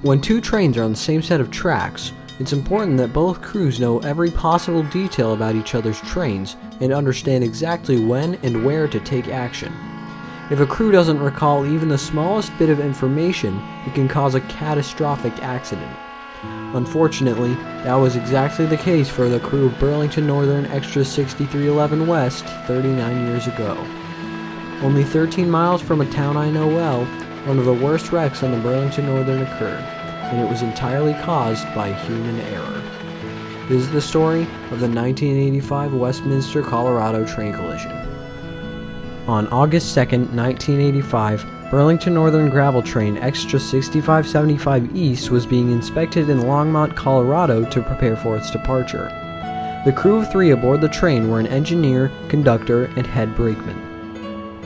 When two trains are on the same set of tracks, it's important that both crews know every possible detail about each other's trains and understand exactly when and where to take action. If a crew doesn't recall even the smallest bit of information, it can cause a catastrophic accident. Unfortunately, that was exactly the case for the crew of Burlington Northern Extra 6311 West 39 years ago. Only 13 miles from a town I know well, one of the worst wrecks on the Burlington Northern occurred, and it was entirely caused by human error. This is the story of the 1985 Westminster, Colorado train collision. On August 2, 1985, Burlington Northern gravel train Extra 6575 East was being inspected in Longmont, Colorado to prepare for its departure. The crew of 3 aboard the train were an engineer, conductor, and head brakeman.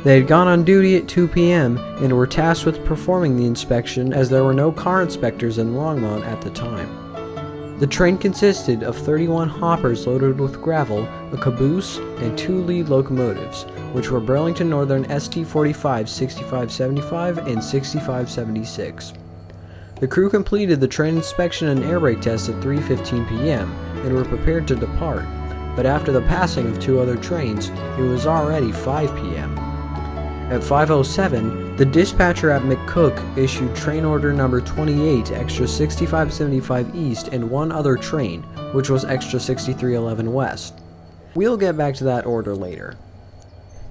They had gone on duty at 2 p.m. and were tasked with performing the inspection as there were no car inspectors in Longmont at the time. The train consisted of 31 hoppers loaded with gravel, a caboose, and 2 lead locomotives, which were Burlington Northern ST45 6575 and 6576. The crew completed the train inspection and air brake test at 3:15 p.m. and were prepared to depart, but after the passing of 2 other trains, it was already 5 p.m. At 5:07, the dispatcher at McCook issued train order number 28 Extra 6575 East and 1 other train, which was Extra 6311 West. We'll get back to that order later.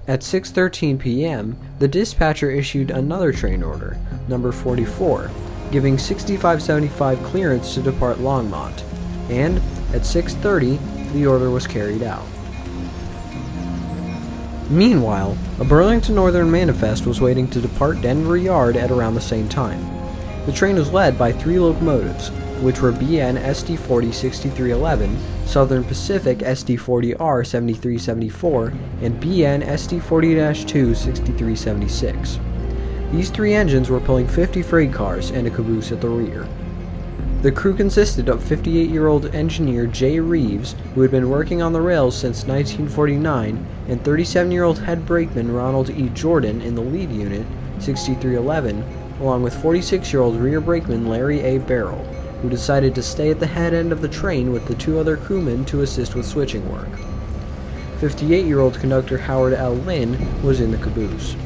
At 6:13 p.m., the dispatcher issued another train order, number 44, giving 6575 clearance to depart Longmont, and at 6:30, the order was carried out. Meanwhile, a Burlington Northern manifest was waiting to depart Denver Yard at around the same time. The train was led by 3 locomotives, which were BN SD40 6311, Southern Pacific SD40R 7374, and BN SD40-2 6376. These 3 engines were pulling 50 freight cars and a caboose at the rear. The crew consisted of 58-year-old engineer Jay Reeves, who had been working on the rails since 1949, and 37-year-old head brakeman Ronald E. Jordan in the lead unit, 6311, along with 46-year-old rear brakeman Larry A. Barrell, who decided to stay at the head end of the train with the 2 other crewmen to assist with switching work. 58-year-old conductor Howard L. Lynn was in the caboose.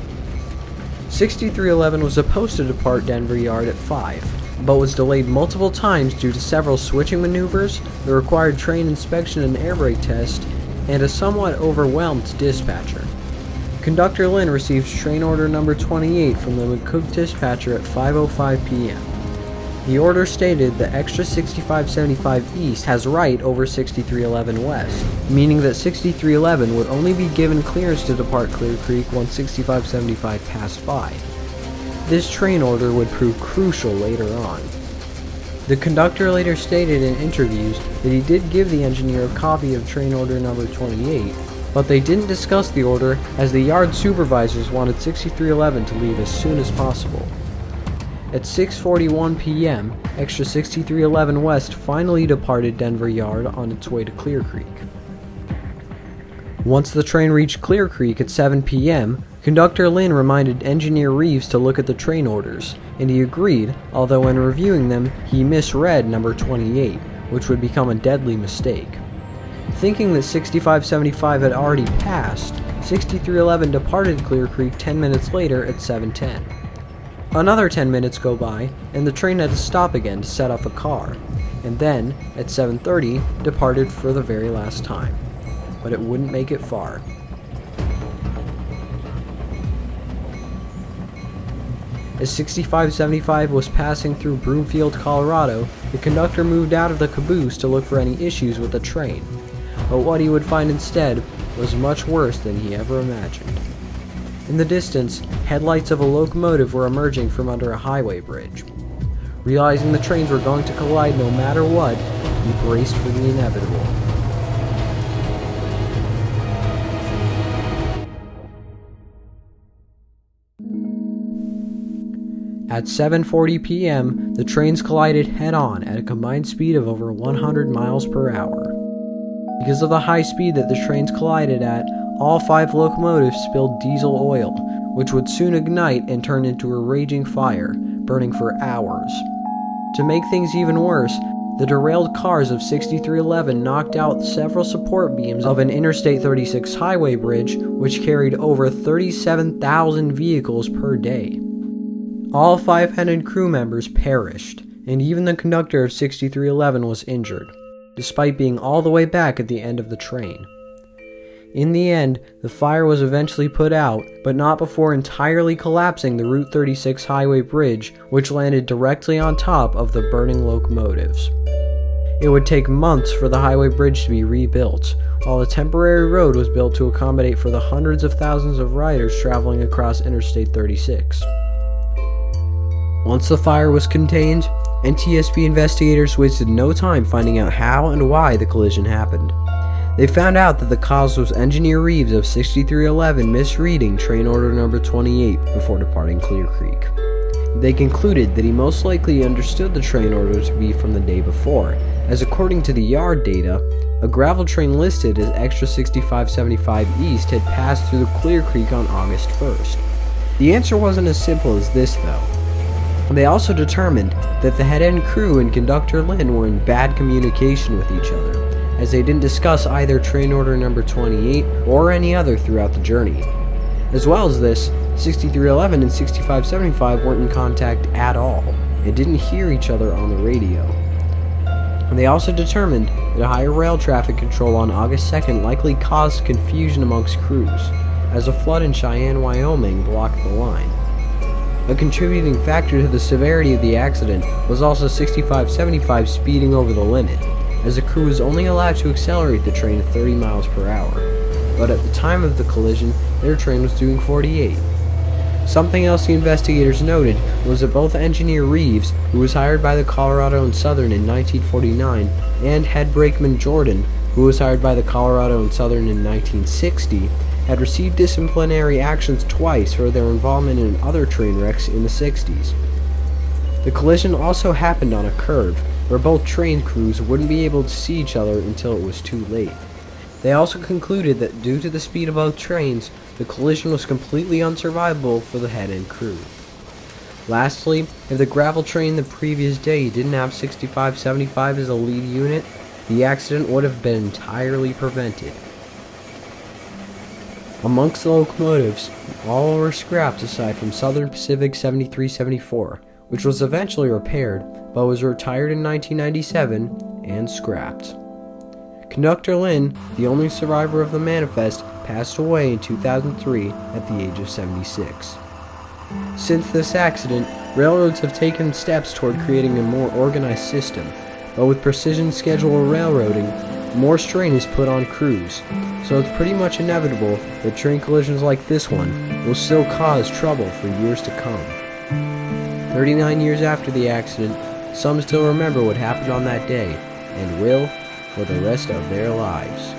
6311 was supposed to depart Denver Yard at 5, but was delayed multiple times due to several switching maneuvers, the required train inspection and air brake test, and a somewhat overwhelmed dispatcher. Conductor Lynn received train order number 28 from the McCook dispatcher at 5:05 p.m. The order stated that Extra 6575 East has right over 6311 West, meaning that 6311 would only be given clearance to depart Clear Creek once 6575 passed by. This train order would prove crucial later on. The conductor later stated in interviews that he did give the engineer a copy of train order number 28, but they didn't discuss the order as the yard supervisors wanted 6311 to leave as soon as possible. At 6:41 p.m., Extra 6311 West finally departed Denver Yard on its way to Clear Creek. Once the train reached Clear Creek at 7 p.m., Conductor Lynn reminded Engineer Reeves to look at the train orders, and he agreed, although when reviewing them, he misread number 28, which would become a deadly mistake. Thinking that 6575 had already passed, 6311 departed Clear Creek 10 minutes later at 7:10. Another 10 minutes go by, and the train had to stop again to set off a car, and then, at 7:30, departed for the very last time. But it wouldn't make it far. As 6575 was passing through Broomfield, Colorado, the conductor moved out of the caboose to look for any issues with the train. But what he would find instead was much worse than he ever imagined. In the distance, headlights of a locomotive were emerging from under a highway bridge. Realizing the trains were going to collide no matter what, he braced for the inevitable. At 7:40 p.m., the trains collided head-on at a combined speed of over 100 miles per hour. Because of the high speed that the trains collided at, all 5 locomotives spilled diesel oil, which would soon ignite and turn into a raging fire, burning for hours. To make things even worse, the derailed cars of 6311 knocked out several support beams of an Interstate 36 highway bridge, which carried over 37,000 vehicles per day. All 500 crew members perished, and even the conductor of 6311 was injured, despite being all the way back at the end of the train. In the end, the fire was eventually put out, but not before entirely collapsing the Route 36 highway bridge, which landed directly on top of the burning locomotives. It would take months for the highway bridge to be rebuilt, while a temporary road was built to accommodate for the hundreds of thousands of riders traveling across Interstate 36. Once the fire was contained, NTSB investigators wasted no time finding out how and why the collision happened. They found out that the cause was Engineer Reeves of 6311 misreading train order number 28 before departing Clear Creek. They concluded that he most likely understood the train order to be from the day before, as according to the yard data, a gravel train listed as Extra 6575 East had passed through the Clear Creek on August 1st. The answer wasn't as simple as this though. They also determined that the head-end crew and conductor Lynn were in bad communication with each other, as they didn't discuss either train order number 28 or any other throughout the journey. As well as this, 6311 and 6575 weren't in contact at all, and didn't hear each other on the radio. And they also determined that higher rail traffic control on August 2nd likely caused confusion amongst crews, as a flood in Cheyenne, Wyoming blocked the line. A contributing factor to the severity of the accident was also 6575 speeding over the limit, as the crew was only allowed to accelerate the train at 30 miles per hour, but at the time of the collision, their train was doing 48. Something else the investigators noted was that both Engineer Reeves, who was hired by the Colorado and Southern in 1949, and head brakeman Jordan, who was hired by the Colorado and Southern in 1960, had received disciplinary actions twice for their involvement in other train wrecks in the 60s. The collision also happened on a curve, where both train crews wouldn't be able to see each other until it was too late. They also concluded that due to the speed of both trains, the collision was completely unsurvivable for the head-end crew. Lastly, if the gravel train the previous day didn't have 6575 as a lead unit, the accident would have been entirely prevented. Amongst the locomotives, all were scrapped aside from Southern Pacific 7374, which was eventually repaired, but was retired in 1997 and scrapped. Conductor Lynn, the only survivor of the manifest, passed away in 2003 at the age of 76. Since this accident, railroads have taken steps toward creating a more organized system, but with precision scheduled railroading, more strain is put on crews, so it's pretty much inevitable that train collisions like this one will still cause trouble for years to come. 39 years after the accident, some still remember what happened on that day, and will for the rest of their lives.